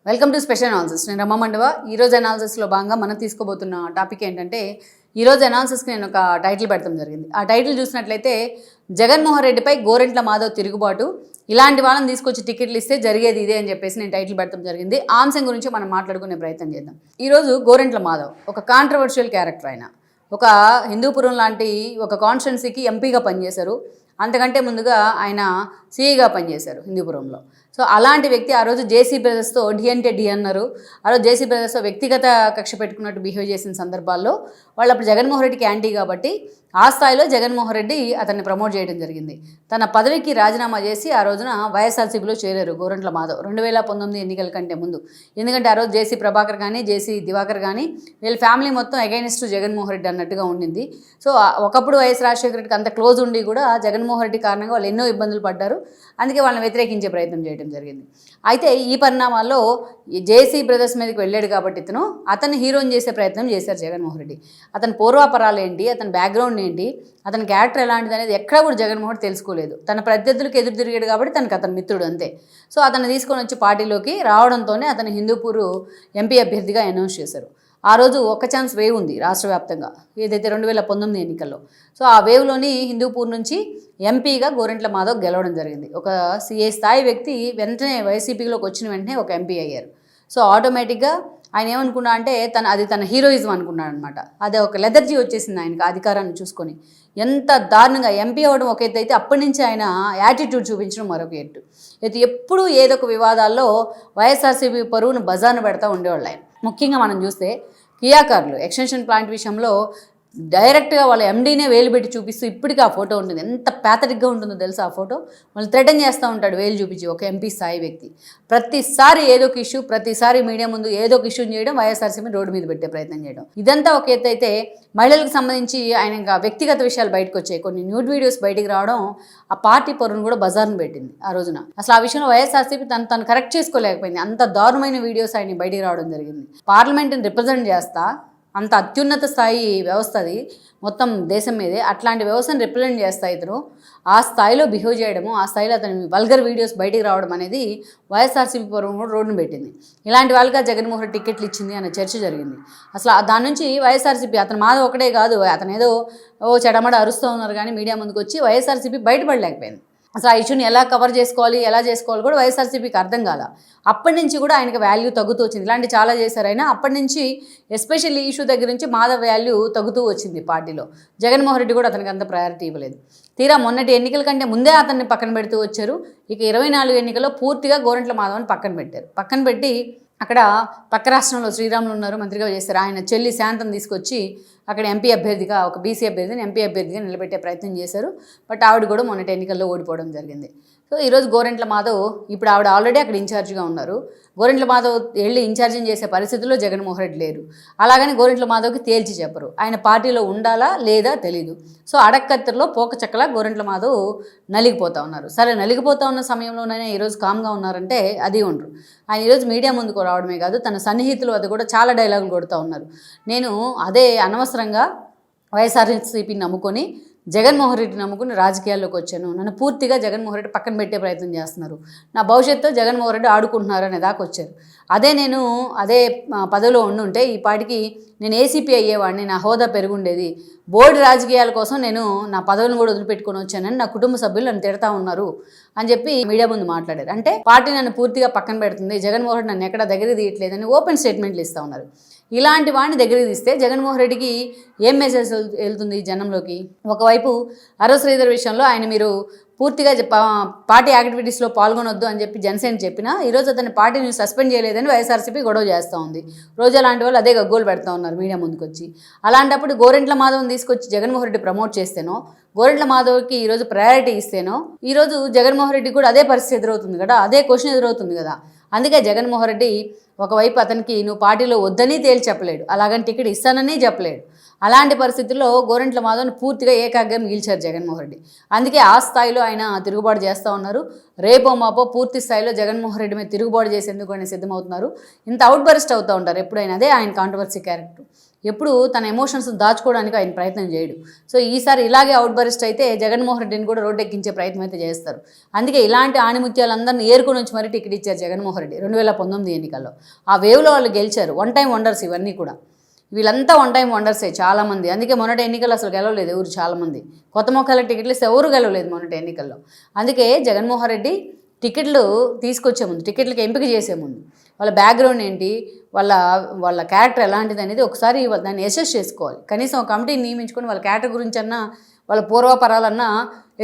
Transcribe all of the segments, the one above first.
Welcome to special analysis. నేను రమ మండవ. ఈరోజు అనాలిసిస్లో భాగంగా మనం తీసుకోబోతున్న టాపిక్ ఏంటంటే, ఈరోజు అనాలిసిస్కి నేను ఒక టైటిల్ పెడతాం జరిగింది. ఆ టైటిల్ చూసినట్లయితే జగన్మోహన్ రెడ్డిపై గోరెంట్ల మాధవ్ తిరుగుబాటు, ఇలాంటి వాళ్ళని తీసుకొచ్చి టికెట్లు ఇస్తే జరిగేది ఇదే అని చెప్పేసి నేను టైటిల్ పెడతాం జరిగింది. ఆ అంశం గురించి మనం మాట్లాడుకునే ప్రయత్నం చేద్దాం. ఈరోజు గోరెంట్ల మాధవ్ ఒక కాంట్రవర్షియల్ క్యారెక్టర్. ఆయన ఒక హిందూపురం లాంటి ఒక కాన్స్టిట్యున్సీకి ఎంపీగా పనిచేశారు. అంతకంటే ముందుగా ఆయన సీఈగా పనిచేశారు హిందూపురంలో. సో అలాంటి వ్యక్తి ఆ రోజు జేసీ బ్రదర్స్తో డి అంటే డి అన్నారు. ఆ రోజు జేసీ బ్రదర్స్తో వ్యక్తిగత కక్ష పెట్టుకున్నట్టు బిహేవ్ చేసిన సందర్భాల్లో వాళ్ళు అప్పుడు జగన్మోహన్ రెడ్డికి యాంటీ కాబట్టి ఆ స్థాయిలో జగన్మోహన్ రెడ్డి అతన్ని ప్రమోట్ చేయడం జరిగింది. తన పదవికి రాజీనామా చేసి ఆ రోజున వైఎస్ఆర్సీపీలో చేరారు గోరెంట్ల మాధవ్ 2019 ఎన్నికల కంటే ముందు. ఎందుకంటే ఆ రోజు జేసీ ప్రభాకర్ కానీ జేసీ దివాకర్ కానీ వీళ్ళ ఫ్యామిలీ మొత్తం అగైనిస్ట్ జగన్మోహన్ రెడ్డి అన్నట్టుగా ఉండింది. సో ఒకప్పుడు వైఎస్ రాజశేఖర రెడ్డికి అంత క్లోజ్ ఉండి కూడా జగన్మోహన్ రెడ్డి కారణంగా వాళ్ళు ఎన్నో ఇబ్బందులు పడ్డారు. అందుకే వాళ్ళని వ్యతిరేకించే ప్రయత్నం చేయడం జరిగింది. అయితే ఈ పరిణామాల్లో జేసీ బ్రదర్స్ మీదకి వెళ్ళాడు కాబట్టి అతన్ని హీరోని చేసే ప్రయత్నం చేశారు జగన్మోహన్ రెడ్డి. అతని పూర్వాపరాలు ఏంటి, అతని బ్యాక్గ్రౌండ్ ఏంటి, అతని క్యారెక్టర్ ఎలాంటిది అనేది ఎక్కడా కూడా జగన్మోహన్ రెడ్డి తెలుసుకోలేదు. తన ప్రత్యర్థులకు ఎదురు తిరిగాడు కాబట్టి తనకు అతని మిత్రుడు అంతే. సో అతన్ని తీసుకొని వచ్చి పార్టీలోకి రావడంతోనే అతను హిందూపూర్ ఎంపీ అభ్యర్థిగా అనౌన్స్ చేశారు. ఆ రోజు ఒక్క ఛాన్స్ వేవ్ ఉంది రాష్ట్ర వ్యాప్తంగా, ఏదైతే 2019 ఎన్నికల్లో. సో ఆ వేవ్లోని హిందూపూర్ నుంచి ఎంపీగా గోరెంట్ల మాధవ్ గెలవడం జరిగింది. ఒక సీఏ స్థాయి వ్యక్తి వెంటనే వైసీపీలోకి వచ్చిన వెంటనే ఒక ఎంపీ అయ్యారు. సో ఆటోమేటిక్గా ఆయన ఏమనుకున్నా అంటే తన హీరోయిజం అనుకున్నాడు అనమాట. అదే ఒక లెదర్జీ వచ్చేసింది ఆయనకు అధికారాన్ని చూసుకొని. ఎంత దారుణంగా ఎంపీ అవ్వడం ఒక ఎత్తు అయితే అప్పటి నుంచి ఆయన యాటిట్యూడ్ చూపించడం మరొక ఎత్తు. అయితే ఎప్పుడూ ఏదో ఒక వివాదాల్లో వైఎస్ఆర్సీపీ పరువును బజార్ను పెడతా ఉండేవాళ్ళు ఆయన. ముఖ్యంగా మనం చూస్తే కియా కార్లు ఎక్స్టెన్షన్ ప్లాంట్ విషయంలో డైరెక్ట్గా వాళ్ళ ఎండీనే వేలు పెట్టి చూపిస్తూ ఇప్పటికీ ఆ ఫోటో ఉంటుంది. ఎంత ప్యాథటిక్గా ఉంటుందో తెలుసు ఆ ఫోటో. వాళ్ళు థ్రెటన్ చేస్తూ ఉంటాడు వేలు చూపించి ఒక ఎంపీ స్థాయి వ్యక్తి. ప్రతిసారి ఏదో ఒక ఇష్యూ, ప్రతిసారి మీడియా ముందు ఏదో ఒక ఇష్యూని చేయడం, వైఎస్ఆర్సీపీ రోడ్డు మీద పెట్టే ప్రయత్నం చేయడం, ఇదంతా ఒక ఎత్తు అయితే మహిళలకు సంబంధించి ఆయన ఇంకా వ్యక్తిగత విషయాలు బయటకు వచ్చాయి. కొన్ని న్యూడ్ వీడియోస్ బయటికి రావడం ఆ పార్టీ పరువును కూడా బజార్ను పెట్టింది ఆ రోజున. అసలు ఆ విషయంలో వైఎస్ఆర్సీపీ తను కరెక్ట్ చేసుకోలేకపోయింది. అంత దారుణమైన వీడియోస్ ఆయన బయటికి రావడం జరిగింది. పార్లమెంట్ని రిప్రజెంట్ చేస్తా, అంత అత్యున్నత స్థాయి వ్యవస్థ అది మొత్తం దేశం మీదే, అట్లాంటి వ్యవస్థను రిప్రజెంట్ చేస్తా ఇతను ఆ స్థాయిలో బిహేవ్ చేయడము, ఆ స్థాయిలో అతని వల్గర్ వీడియోస్ బయటికి రావడం అనేది వైఎస్ఆర్సీపీ పరువును కూడా రోడ్డును పెట్టింది. ఇలాంటి వాళ్ళగా జగన్మోహన్ రెడ్డి టికెట్లు ఇచ్చింది అనే చర్చ జరిగింది. అసలు దాని నుంచి వైఎస్ఆర్సీపీ అతని మాధవ్ ఒకటే కాదు, అతను ఏదో చెడమడ అరుస్తూ ఉన్నారు కానీ మీడియా ముందుకు వచ్చి వైఎస్ఆర్సీపీ బయటపడలేకపోయింది. అసలు ఆ ఇష్యూని ఎలా కవర్ చేసుకోవాలి, ఎలా చేసుకోవాలి కూడా వైఎస్ఆర్సీపీకి అర్థం కాల. అప్పటి నుంచి కూడా ఆయనకు వాల్యూ తగ్గుతూ వచ్చింది. ఇలాంటి చాలా చేశారు ఆయన. అప్పటి నుంచి ఎస్పెషల్లీ ఈ ఇష్యూ దగ్గర నుంచి మాధవ్ వాల్యూ తగ్గుతూ వచ్చింది పార్టీలో. జగన్మోహన్ రెడ్డి కూడా అతనికి అంత ప్రయారిటీ ఇవ్వలేదు. తీరా మొన్నటి ఎన్నికల కంటే ముందే అతన్ని పక్కన పెడుతూ వచ్చారు. ఇక 24 ఎన్నికల్లో పూర్తిగా గోరెంట్ల మాధవ్ని పక్కన పెట్టారు. పక్కన పెట్టి అక్కడ పక్క రాష్ట్రంలో శ్రీరాములు ఉన్నారు, మంత్రిగా చేశారు. ఆయన చెల్లి శాంతం తీసుకొచ్చి అక్కడ ఎంపీ అభ్యర్థిగా, ఒక బీసీ అభ్యర్థిని ఎంపీ అభ్యర్థిగా నిలబెట్టే ప్రయత్నం చేశారు. బట్ ఆవిడ కూడా మొన్నటి ఎన్నికల్లో ఓడిపోవడం జరిగింది. సో ఈరోజు గోరెంట్ల మాధవ్ ఇప్పుడు ఆవిడ ఆల్రెడీ అక్కడ ఇన్ఛార్జిగా ఉన్నారు. గోరెంట్ల మాధవ్ వెళ్ళి ఇన్ఛార్జింగ్ చేసే పరిస్థితుల్లో జగన్మోహన్ రెడ్డి లేరు. అలాగని గోరెంట్ల మాధవ్కి తేల్చి చెప్పరు. ఆయన పార్టీలో ఉండాలా లేదా తెలీదు. సో అడక్కత్తెరలో పోకచక్కలా గోరెంట్ల మాధవ్ నలిగిపోతూ ఉన్నారు. సరే, నలిగిపోతూ ఉన్న సమయంలోనైనా ఈరోజు కామ్గా ఉన్నారంటే అది ఉండరు. ఆయన ఈరోజు మీడియా ముందుకు రావడమే కాదు, తన సన్నిహితులు అది కూడా చాలా డైలాగులు కొడుతూ ఉన్నారు. నేను అదే అనవసరంగా వైఎస్ఆర్సీపీని నమ్ముకొని జగన్మోహన్ రెడ్డి నమ్ముకుని రాజకీయాల్లోకి వచ్చాను, నన్ను పూర్తిగా జగన్మోహన్ రెడ్డి పక్కన పెట్టే ప్రయత్నం చేస్తున్నారు, నా భవిష్యత్తు జగన్మోహన్ రెడ్డి ఆడుకుంటున్నారు అనే దాకా వచ్చారు. అదే పదవిలో ఉండుంటే ఈ పాటికి నేను ఏసీపీ అయ్యేవాడిని, నా హోదా పెరుగుండేది. బోర్డు రాజకీయాల కోసం నేను నా పదవిని కూడా వదిలిపెట్టుకొని వచ్చానని నా కుటుంబ సభ్యులు నన్ను తిడతా ఉన్నారు అని చెప్పి మీడియా ముందు మాట్లాడారు. అంటే పార్టీ నన్ను పూర్తిగా పక్కన పెడుతుంది, జగన్మోహన్ రెడ్డి నన్ను ఎక్కడ దగ్గరికి తీయట్లేదని ఓపెన్ స్టేట్మెంట్లు ఇస్తూ ఉన్నారు. ఇలాంటి వాడిని దగ్గరికి తీస్తే జగన్మోహన్ రెడ్డికి ఏం మెసేజ్ వెళ్తుంది జనంలోకి? ఒకవైపు అరవ శ్రీధర్ విషయంలో ఆయన మీరు పూర్తిగా పార్టీ యాక్టివిటీస్లో పాల్గొనొద్దు అని చెప్పి జనసేన చెప్పినా ఈరోజు అతని పార్టీని సస్పెండ్ చేయలేదని వైఎస్ఆర్సీపీ గొడవ చేస్తూ ఉంది. రోజా లాంటి వాళ్ళు అదే గగ్గోలు పెడతా ఉన్నారు మీడియా ముందుకు వచ్చి. అలాంటప్పుడు గోరెంట్ల మాధవ్ని తీసుకొచ్చి జగన్మోహన్ రెడ్డి ప్రమోట్ చేస్తేనో, గోరెంట్ల మాధవ్కి ఈరోజు ప్రయారిటీ ఇస్తేనో ఈరోజు జగన్మోహన్ రెడ్డి కూడా అదే పరిస్థితి ఎదురవుతుంది కదా, అదే క్వశ్చన్ ఎదురవుతుంది కదా. అందుకే జగన్మోహన్ రెడ్డి ఒకవైపు అతనికి నువ్వు పార్టీలో వద్దని తేల్చి చెప్పలేడు, అలాగని టికెట్ ఇస్తానని చెప్పలేడు. అలాంటి పరిస్థితుల్లో గోరెంట్ల మాధవ్ని పూర్తిగా ఏకాగ్రం మిగిల్చారు జగన్మోహన్ రెడ్డి. అందుకే ఆ స్థాయిలో ఆయన తిరుగుబాటు చేస్తూ ఉన్నారు. రేపో మాపో పూర్తి స్థాయిలో జగన్మోహన్ రెడ్డి మీద తిరుగుబాటు చేసేందుకు ఆయన సిద్ధమవుతున్నారు. ఇంత అవుట్ బర్స్ట్ అవుతూ ఉంటారు ఎప్పుడైనా, అదే ఆయన కాంట్రవర్సీ క్యారెక్టర్. ఎప్పుడు తన ఎమోషన్స్ దాచుకోవడానికి ఆయన ప్రయత్నం చేయడు. సో ఈసారి ఇలాగే అవుట్ బరిస్ట్ అయితే జగన్మోహన్ రెడ్డిని కూడా రోడ్డెక్కించే ప్రయత్నం అయితే చేస్తారు. అందుకే ఇలాంటి ఆణిముత్యాలందరినీ ఏరుకొని వచ్చి మరీ టికెట్ ఇచ్చారు జగన్మోహన్ రెడ్డి 2019 ఎన్నికల్లో. ఆ వేవ్లో వాళ్ళు గెలిచారు. వన్ టైం వండర్స్ ఇవన్నీ కూడా. వీళ్ళంతా వన్ టైం వండర్సే చాలామంది. అందుకే మొన్నటి ఎన్నికల్లో అసలు గెలవలేదు ఎవరు, చాలామంది కొత్త మొక్కల టికెట్లు ఇస్తే ఎవరు గెలవలేదు మొన్నటి ఎన్నికల్లో. అందుకే జగన్మోహన్ రెడ్డి టికెట్లు తీసుకొచ్చే ముందు, టికెట్లకి ఎంపిక చేసే ముందు వాళ్ళ బ్యాక్గ్రౌండ్ ఏంటి, వాళ్ళ వాళ్ళ క్యారెక్టర్ ఎలాంటిది అనేది ఒకసారి దాన్ని అసెస్ చేసుకోవాలి. కనీసం ఒక కమిటీని నియమించుకొని వాళ్ళ క్యారెక్టర్ గురించి అన్నా, వాళ్ళ పూర్వపరాలన్నా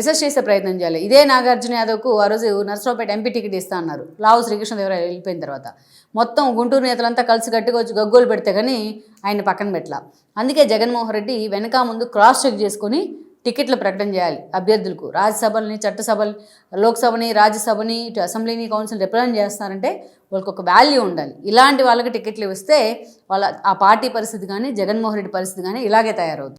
అసెస్ చేసే ప్రయత్నం చేయాలి. ఇదే నాగార్జున యాదవ్కు ఆ రోజు నర్సరావుపేట ఎంపీ టికెట్ ఇస్తా అన్నారు. లావు శ్రీకృష్ణదేవరాయలు వెళ్ళిపోయిన తర్వాత మొత్తం గుంటూరు నేతలంతా కలిసి కట్టుకొచ్చి గగ్గోలు పెడితే కానీ ఆయన పక్కన పెట్టలా. అందుకే జగన్మోహన్ రెడ్డి వెనక ముందు క్రాస్ చెక్ చేసుకొని టికెట్లు ప్రకటన చేయాలి అభ్యర్థులకు. రాజ్యసభని, చట్టసభని, లోక్సభని, రాజ్యసభని, ఇటు అసెంబ్లీని, కౌన్సిల్ రిప్రజెంట్ చేస్తున్నారంటే వాళ్ళకి ఒక వాల్యూ ఉండాలి. ఇలాంటి వాళ్ళకి టికెట్లు ఇస్తే వాళ్ళ ఆ పార్టీ పరిస్థితి కానీ, జగన్మోహన్ రెడ్డి పరిస్థితి కానీ ఇలాగే తయారవుతుంది.